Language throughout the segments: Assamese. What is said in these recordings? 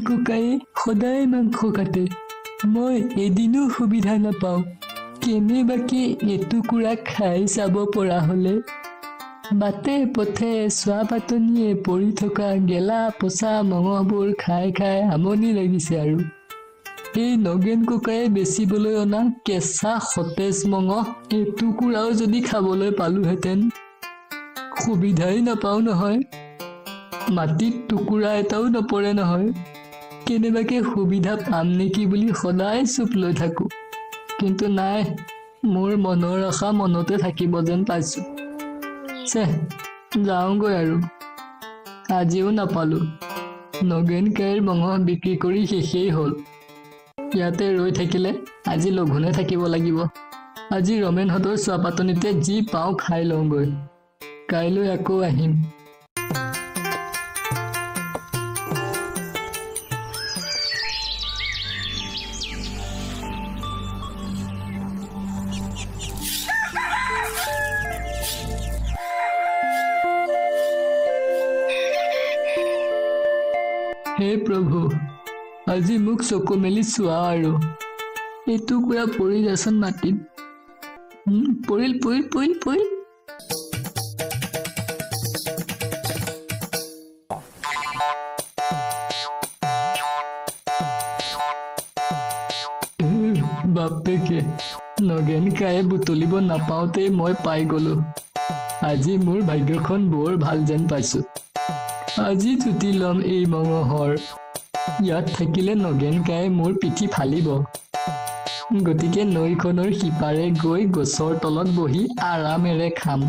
ককায়ে সদায় মাংস কাটে মই এদিনো সুবিধা নাপাওঁ কেনেবাকে এটুকুৰা খাই চাব পৰা হ'লে বাটে পথে চোৱা পাতনিয়ে পৰি থকা গেলা পচা মঙহবোৰ খাই খাই আমনি লাগিছে আৰু এই নগেন ককায়ে বেচিবলৈ অনা কেঁচা সতেজ মঙহ এটুকুৰাও যদি খাবলৈ পালোহেঁতেন সুবিধাই নাপাওঁ নহয় মাটিত টুকুৰা এটাও নপৰে নহয় কেনেবাকে সুবিধা পাম নেকি বুলি সদায় চুপ লৈ থাকোঁ কিন্তু নাই মোৰ মনৰ আশা মনতে থাকিব যেন পাইছোঁ যাওঁগৈ আৰু আজিও নাপালোঁ নগেন কাইৰ মঙহ বিক্ৰী কৰি শেষেই হ'ল ইয়াতে ৰৈ থাকিলে আজি লঘোণে থাকিব লাগিব আজি ৰমেনহঁতৰ চোৱাপাতনিতে যি পাওঁ খাই লওঁগৈ কাইলৈ আকৌ আহিম হে প্ৰভু আজি মোক চকু মেলি চোৱা আৰু এটুকুৰা পৰি যাচোন মাটিত পৰিল পৰিল পৰিল পৰিল বাপেকে নগেন কায়ে বুটলিব নাপাওঁতেই মই পাই গলো আজি মোৰ ভাগ্যখন বৰ ভাল যেন পাইছো আজি জুতি ল'ম এই মঙহৰ ইয়াত থাকিলে নগেন কায়ে মোৰ পিঠি ফালিব গতিকে নৈখনৰ সিপাৰে গৈ গছৰ তলত বহি আৰামেৰে খাম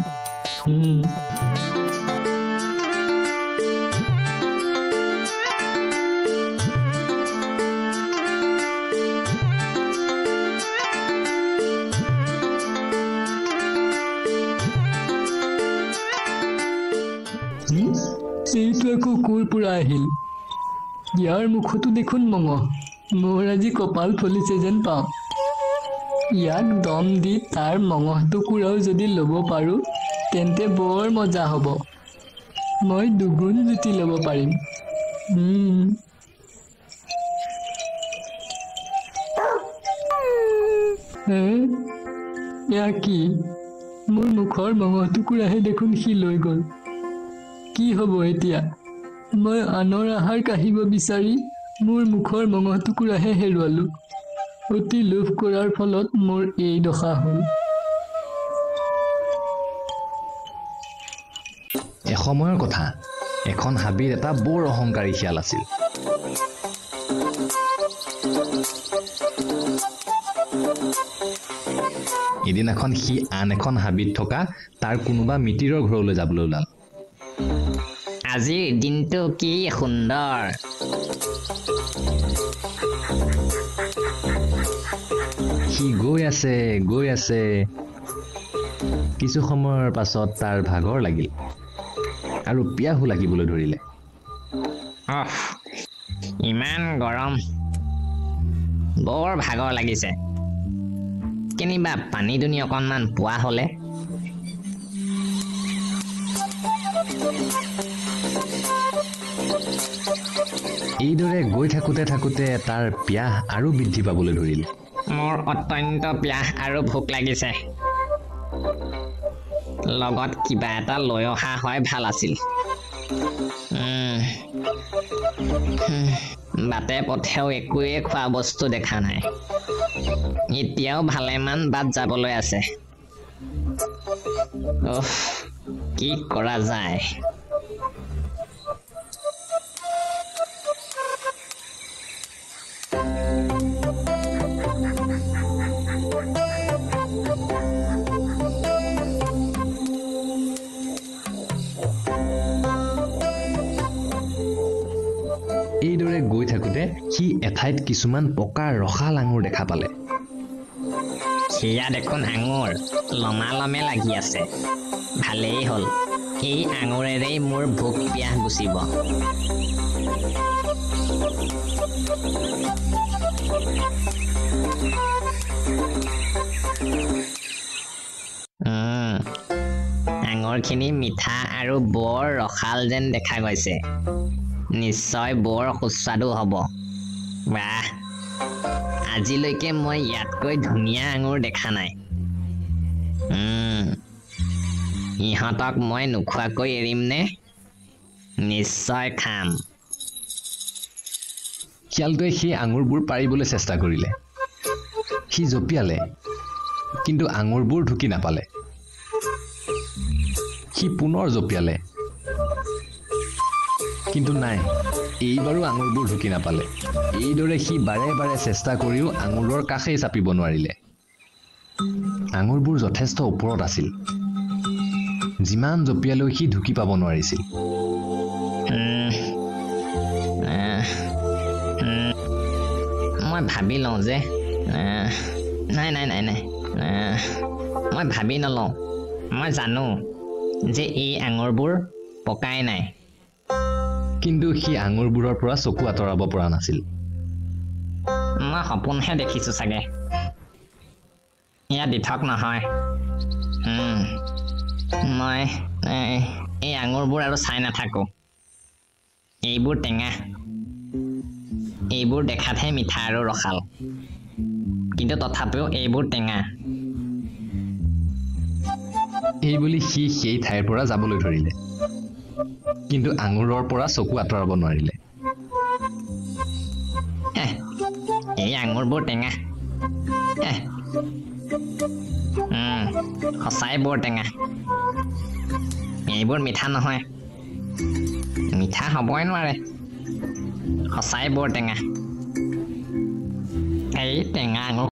এইটো আকৌ ক'ৰ পৰা আহিল ইয়াৰ মুখতো দেখোন মঙহ মোৰ আজি কপাল ফলিছে যেন পাওঁ ইয়াক দম দি তাৰ মঙহটুকুৰাও যদি ল'ব পাৰোঁ তেন্তে বৰ মজা হ'ব মই দুগুণ জুতি ল'ব পাৰিম এয়া কি মোৰ মুখৰ মঙহটুকুৰাহে দেখোন সি লৈ গ'ল কি হ'ব এতিয়া মই আনৰ আহাৰ কাঢ়িব বিচাৰি মোৰ মুখৰ মঙহটুকুৰাহে হেৰুৱালোঁ অতি লোভ কৰাৰ ফলত মোৰ এই দশা হ'ল এসময়ৰ কথা এখন হাবিৰ এটা বৰ অহংকাৰী শিয়াল আছিল এদিনাখন সি আন এখন হাবিত থকা তাৰ কোনোবা মিতিৰৰ ঘৰলৈ যাবলৈ ওলাল আজিৰ দিনটো কি সুন্দৰ সি গৈ আছে কিছু সময়ৰ পাছত তাৰ ভাগৰ লাগিল আৰু পিয়াহো লাগিবলৈ ধৰিলে ইমান গৰম বৰ ভাগৰ লাগিছে কেনিবা পানী দুনি অকণমান পোৱা হ'লে এইদৰে গৈ থাকোঁতে তাৰ পিয়াহ আৰু বৃদ্ধি পাবলৈ ধৰিলে মোৰ অত্যন্ত পিয়াহ আৰু ভোক লাগিছে লগত কিবা এটা লৈ অহা হয় ভাল আছিল বাটে পথেও একোৱে খোৱা বস্তু দেখা নাই এতিয়াও ভালেমান বাট যাবলৈ আছে কি কৰা যায় এইদৰে গৈ থাকোঁতে সি এঠাইত কিছুমান পকা ৰসাল আঙুৰ দেখা পালে সেয়া দেখোন আঙুৰ লমালমে লাগি আছে ভালেই হ'ল এই আঙুৰেৰেই মোৰ ভোক পিয়াহ গুচিব আঙুৰখিনি মিঠা আৰু বৰ ৰসাল যেন দেখা গৈছে নিশ্চয় বৰ সুস্বাদু হ'ব। বাহ, আজিলৈকে মই ইয়াতকৈ ধুনীয়া আঙুৰ দেখা নাই। ইহঁতক মই নোখোৱাকৈ এৰিম নে? নিশ্চয় খাম। শিয়ালটোৱে সেই আঙুৰবোৰ পাৰিবলৈ চেষ্টা কৰিলে। সি জঁপিয়ালে, কিন্তু আঙুৰবোৰ ঢুকি নাপালে। সি পুনৰ জঁপিয়ালে, কিন্তু নাই, এইবাৰো আঙুৰবোৰ ঢুকি নাপালে। এইদৰে সি বাৰে বাৰে চেষ্টা কৰিও আঙুৰৰ কাষেই চাপিব নোৱাৰিলে। আঙুৰবোৰ যথেষ্ট ওপৰত আছিল। যিমান জঁপিয়ালেও সি ঢুকি পাব নোৱাৰিছিল। মই ভাবি লওঁ যে নাই মই ভাবি নলওঁ। মই জানো যে এই আঙুৰবোৰ পকাই নাই। কিন্তু সি আঙুৰবোৰৰ পৰা চকু আঁতৰাব পৰা নাছিল। মই সপোনহে দেখিছোঁ চাগে। এয়া দিঠক নহয়। মই এই আঙুৰবোৰ আৰু চাই নাথাকোঁ। এইবোৰ টেঙা। এইবোৰ দেখাতহে মিঠা আৰু ৰসাল, কিন্তু তথাপিও এইবোৰ টেঙা। এইবুলি সি সেই ঠাইৰ পৰা যাবলৈ ধৰিলে, কিন্তু আঙুৰৰ পৰা চকু আঁতৰাব নোৱাৰিলে। এই আঙুৰবোৰ টেঙা। সঁচাই বৰ টেঙা। এইবোৰ মিঠা নহয়। মিঠা হ'বই নোৱাৰে। সঁচাই বৰ টেঙা। এই টেঙা আঙুৰ